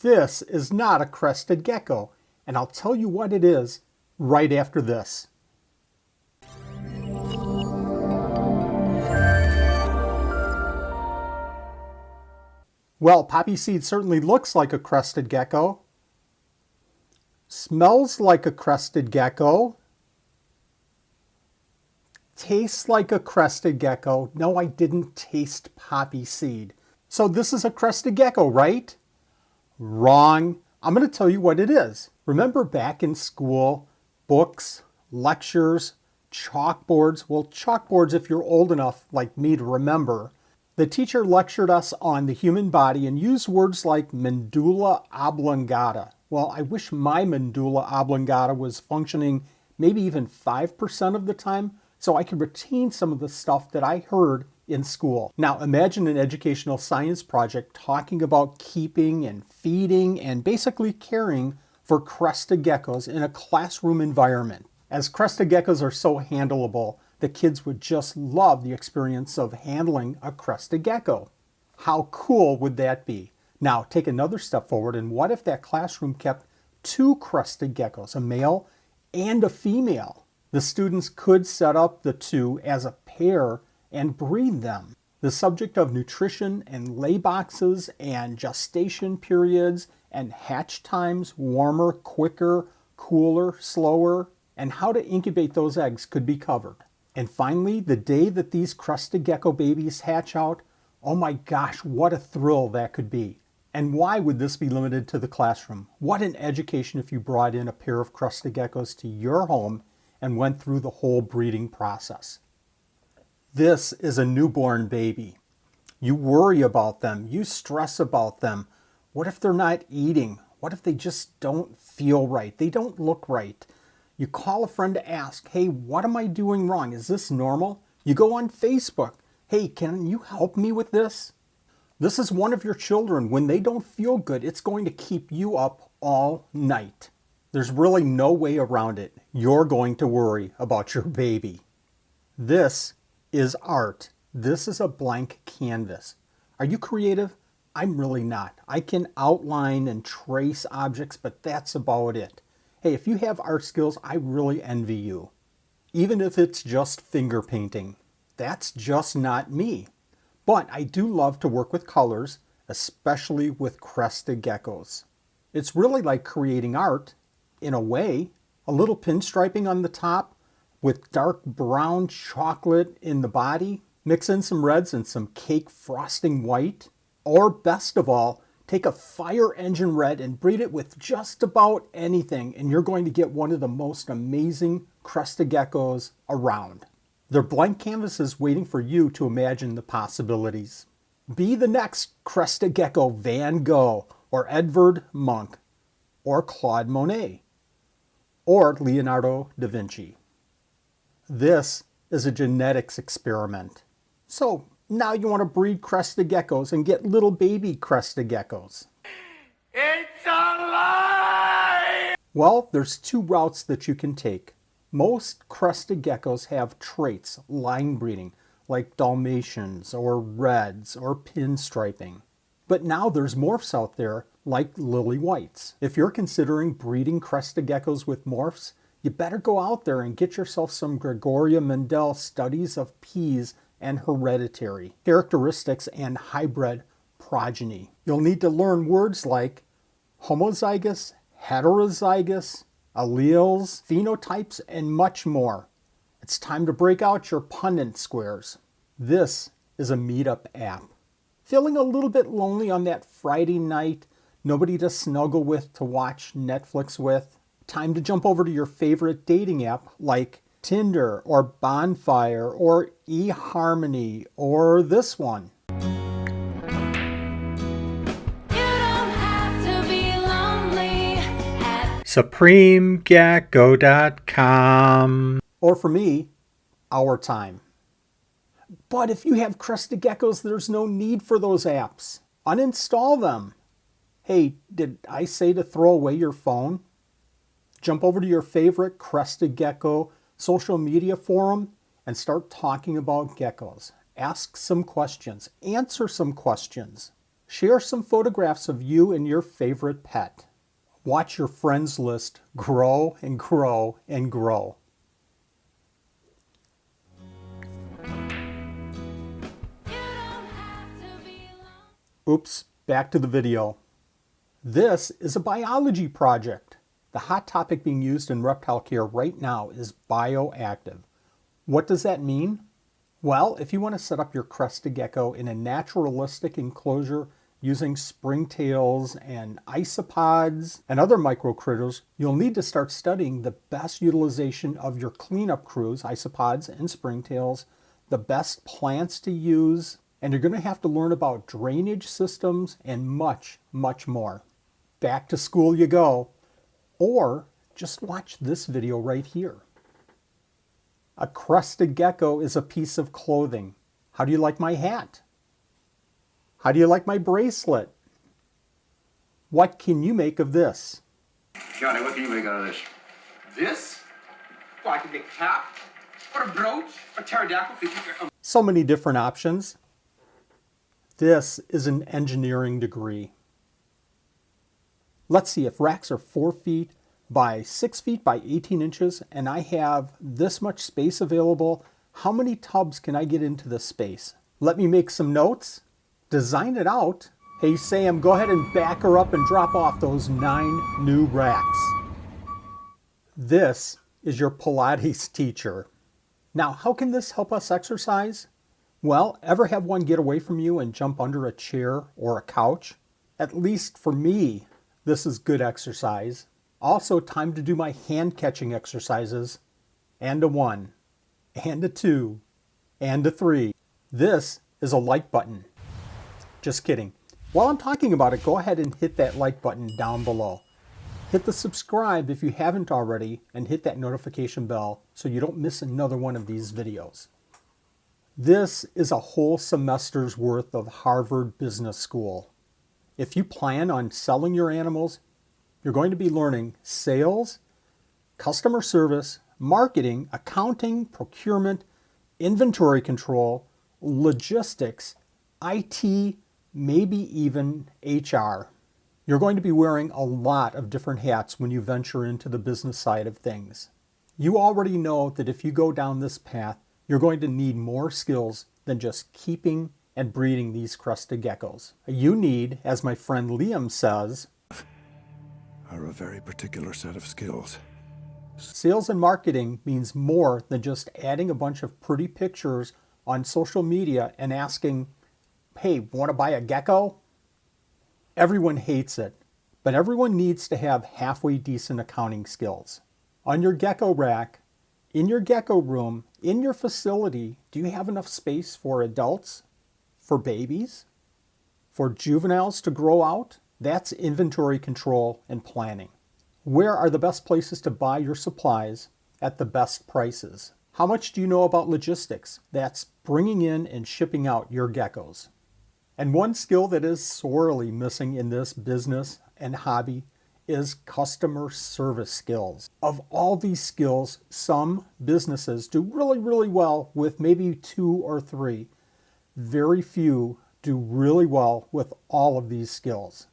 This is not a crested gecko, and I'll tell you what it is right after this. Well, poppy seed certainly looks like a crested gecko, smells like a crested gecko, tastes like a crested gecko. No, I didn't taste poppy seed. So this is a crested gecko, right? Wrong. I'm going to tell you what it is. Remember back in school, books, lectures, chalkboards. Well, chalkboards if you're old enough like me to remember. The teacher lectured us on the human body and used words like medulla oblongata. Well, I wish my medulla oblongata was functioning maybe even 5% of the time so I could retain some of the stuff that I heard in school. Now imagine an educational science project talking about keeping and feeding and basically caring for crested geckos in a classroom environment. As crested geckos are so handleable, the kids would just love the experience of handling a crested gecko. How cool would that be? Now take another step forward, and what if that classroom kept 2 crested geckos, a male and a female? The students could set up the 2 as a pair and breed them. The subject of nutrition and lay boxes and gestation periods and hatch times, warmer, quicker, cooler, slower, and how to incubate those eggs could be covered. And finally, the day that these crested gecko babies hatch out, oh my gosh, what a thrill that could be. And why would this be limited to the classroom? What an education if you brought in a pair of crested geckos to your home and went through the whole breeding process. This is a newborn baby. You worry about them. You stress about them. What if they're not eating? What if they just don't feel right? They don't look right. You call a friend to ask, hey, what am I doing wrong? Is this normal? You go on Facebook. Hey, can you help me with this? This is one of your children. When they don't feel good, it's going to keep you up all night. There's really no way around it. You're going to worry about your baby. This is art. This is a blank canvas. Are you creative? I'm really not. I can outline and trace objects, but that's about it. Hey, if you have art skills, I really envy you. Even if it's just finger painting. That's just not me. But I do love to work with colors, especially with crested geckos. It's really like creating art, in a way. A little pinstriping on the top with dark brown chocolate in the body. Mix in some reds and some cake frosting white. Or best of all, take a fire engine red and breed it with just about anything, and you're going to get one of the most amazing crested geckos around. They're blank canvases waiting for you to imagine the possibilities. Be the next crested gecko Van Gogh, or Edvard Munch, or Claude Monet, or Leonardo da Vinci. This is a genetics experiment. So now you want to breed crested geckos and get little baby crested geckos. It's a lie! Well, there's 2 routes that you can take. Most crested geckos have traits, line breeding, like Dalmatians or reds or pinstriping. But now there's morphs out there like lily whites. If you're considering breeding crested geckos with morphs, you better go out there and get yourself some Gregoria Mendel studies of P's and hereditary characteristics and hybrid progeny. You'll need to learn words like homozygous, heterozygous, alleles, phenotypes, and much more. It's time to break out your pundit squares. This is a meetup app. Feeling a little bit lonely on that Friday night, nobody to snuggle with, to watch Netflix with? Time to jump over to your favorite dating app like Tinder or Bonfire or eHarmony or this one. SupremeGecko.com. Or for me, Our Time. But if you have crested geckos, there's no need for those apps. Uninstall them. Hey, did I say to throw away your phone? Jump over to your favorite Crested Gecko social media forum and start talking about geckos. Ask some questions. Answer some questions. Share some photographs of you and your favorite pet. Watch your friends list grow and grow and grow. Oops, back to the video. This is a biology project. The hot topic being used in reptile care right now is bioactive. What does that mean? Well, if you want to set up your Crested Gecko in a naturalistic enclosure using springtails and isopods and other microcritters, you'll need to start studying the best utilization of your cleanup crews, isopods and springtails, the best plants to use, and you're going to have to learn about drainage systems and much, much more. Back to school you go, or just watch this video right here. A Crested Gecko is a piece of clothing. How do you like my hat? How do you like my bracelet? What can you make of this? Johnny, what can you make out of this? This? Well, I can make a cap, or a brooch, a pterodactyl. So many different options. This is an engineering degree. Let's see, if racks are 4 feet by 6 feet by 18 inches and I have this much space available, how many tubs can I get into this space? Let me make some notes. Design it out. Hey Sam, go ahead and back her up and drop off those 9 new racks. This is your Pilates teacher. Now, how can this help us exercise? Well, ever have one get away from you and jump under a chair or a couch? At least for me, this is good exercise. Also, time to do my hand catching exercises. And a 1, and a 2, and a 3. This is a like button. Just kidding. While I'm talking about it, go ahead and hit that like button down below. Hit the subscribe if you haven't already, and hit that notification bell so you don't miss another one of these videos. This is a whole semester's worth of Harvard Business School. If you plan on selling your animals, you're going to be learning sales, customer service, marketing, accounting, procurement, inventory control, logistics, IT, maybe even HR. You're going to be wearing a lot of different hats when you venture into the business side of things. You already know that if you go down this path, you're going to need more skills than just keeping and breeding these Crested Geckos. You need, as my friend Liam says, are a very particular set of skills. Sales and marketing means more than just adding a bunch of pretty pictures on social media and asking, hey, want to buy a gecko? Everyone hates it, but everyone needs to have halfway decent accounting skills. On your gecko rack, in your gecko room, in your facility, do you have enough space for adults, for babies, for juveniles to grow out? That's inventory control and planning. Where are the best places to buy your supplies at the best prices? How much do you know about logistics? That's bringing in and shipping out your geckos. And one skill that is sorely missing in this business and hobby is customer service skills. Of all these skills, some businesses do really, really well with maybe 2 or 3. Very few do really well with all of these skills.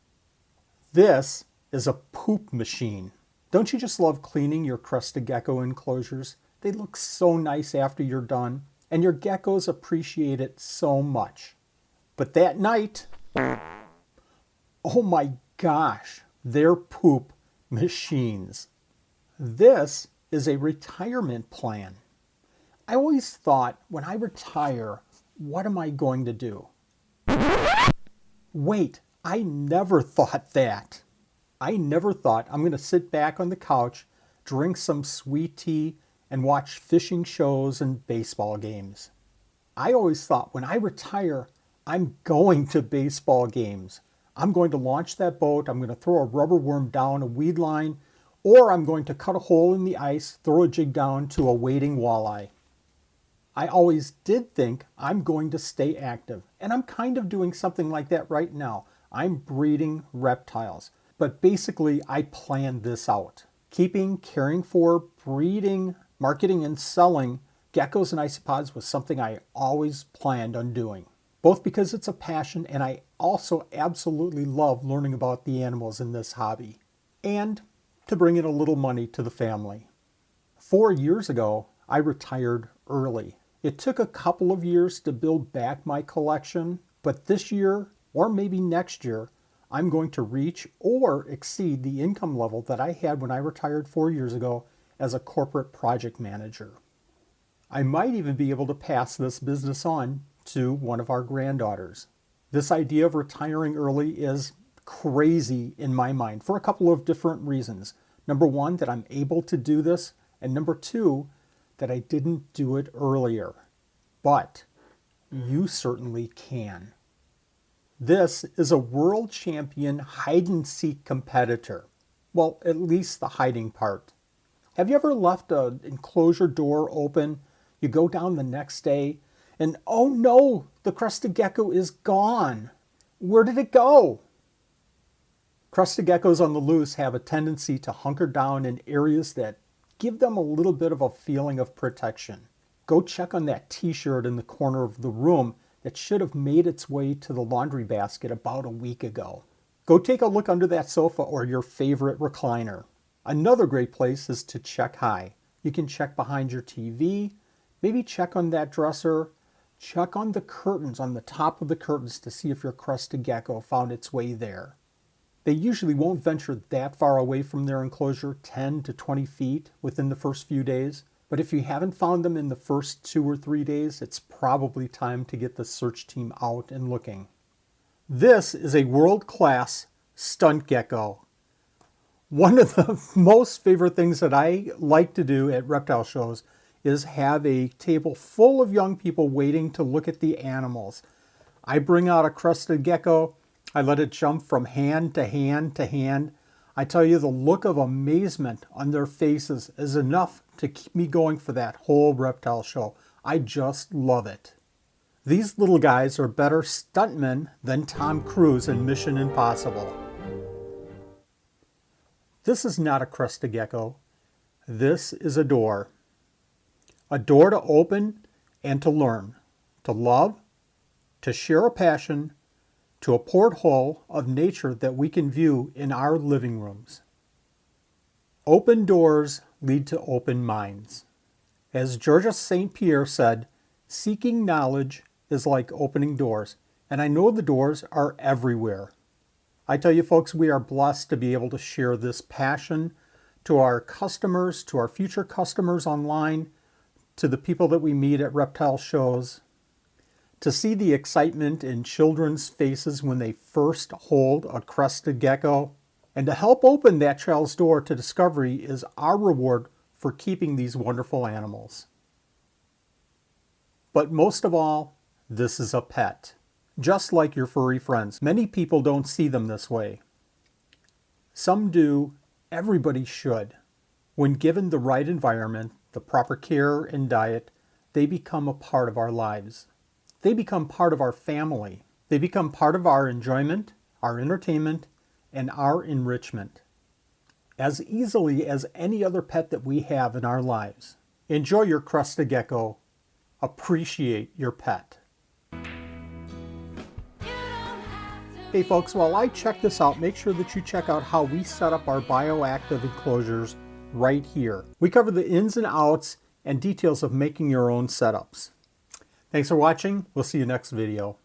This is a poop machine. Don't you just love cleaning your Crested Gecko enclosures? They look so nice after you're done, and your geckos appreciate it so much. But that night, oh my gosh, they're poop machines. This is a retirement plan. I always thought, when I retire, what am I going to do? Wait, I never thought that. I never thought I'm going to sit back on the couch, drink some sweet tea, and watch fishing shows and baseball games. I always thought, when I retire, I'm going to baseball games. I'm going to launch that boat, I'm going to throw a rubber worm down a weed line, or I'm going to cut a hole in the ice, throw a jig down to a waiting walleye. I always did think I'm going to stay active, and I'm kind of doing something like that right now. I'm breeding reptiles, but basically I planned this out. Keeping, caring for, breeding, marketing, and selling geckos and isopods was something I always planned on doing. Both because it's a passion and I also absolutely love learning about the animals in this hobby and to bring in a little money to the family. 4 years ago, I retired early. It took a couple of years to build back my collection, but this year, or maybe next year, I'm going to reach or exceed the income level that I had when I retired 4 years ago as a corporate project manager. I might even be able to pass this business on to one of our granddaughters. This idea of retiring early is crazy in my mind for a couple of different reasons. Number one, that I'm able to do this, and number two, that I didn't do it earlier. But you certainly can. This is a world champion hide-and-seek competitor. Well, at least the hiding part. Have you ever left an enclosure door open? You go down the next day, and oh no, the Crested Gecko is gone. Where did it go? Crested geckos on the loose have a tendency to hunker down in areas that give them a little bit of a feeling of protection. Go check on that t-shirt in the corner of the room that should have made its way to the laundry basket about a week ago. Go take a look under that sofa or your favorite recliner. Another great place is to check high. You can check behind your TV, maybe check on that dresser, check on the curtains, on the top of the curtains to see if your Crested Gecko found its way there. They usually won't venture that far away from their enclosure, 10 to 20 feet within the first few days. But if you haven't found them in the first 2 or 3 days, it's probably time to get the search team out and looking. This is a world-class stunt gecko. One of the most favorite things that I like to do at reptile shows is have a table full of young people waiting to look at the animals. I bring out a Crested Gecko, I let it jump from hand to hand to hand. I tell you, the look of amazement on their faces is enough to keep me going for that whole reptile show. I just love it. These little guys are better stuntmen than Tom Cruise in Mission Impossible. This is not a Crested Gecko. This is a door. A door to open and to learn, to love, to share a passion, to a porthole of nature that we can view in our living rooms. Open doors lead to open minds. As Georges St. Pierre said, seeking knowledge is like opening doors, and I know the doors are everywhere. I tell you folks, we are blessed to be able to share this passion to our customers, to our future customers online, to the people that we meet at reptile shows. To see the excitement in children's faces when they first hold a Crested Gecko, and to help open that child's door to discovery is our reward for keeping these wonderful animals. But most of all, this is a pet. Just like your furry friends. Many people don't see them this way. Some do. Everybody should. When given the right environment, the proper care and diet, they become a part of our lives. They become part of our family. They become part of our enjoyment, our entertainment, and our enrichment. As easily as any other pet that we have in our lives. Enjoy your Crested Gecko. Appreciate your pet. Hey folks, while I check this out, make sure that you check out how we set up our Bioactive enclosures right here. We cover the ins and outs and details of making your own setups. Thanks for watching. We'll see you next video.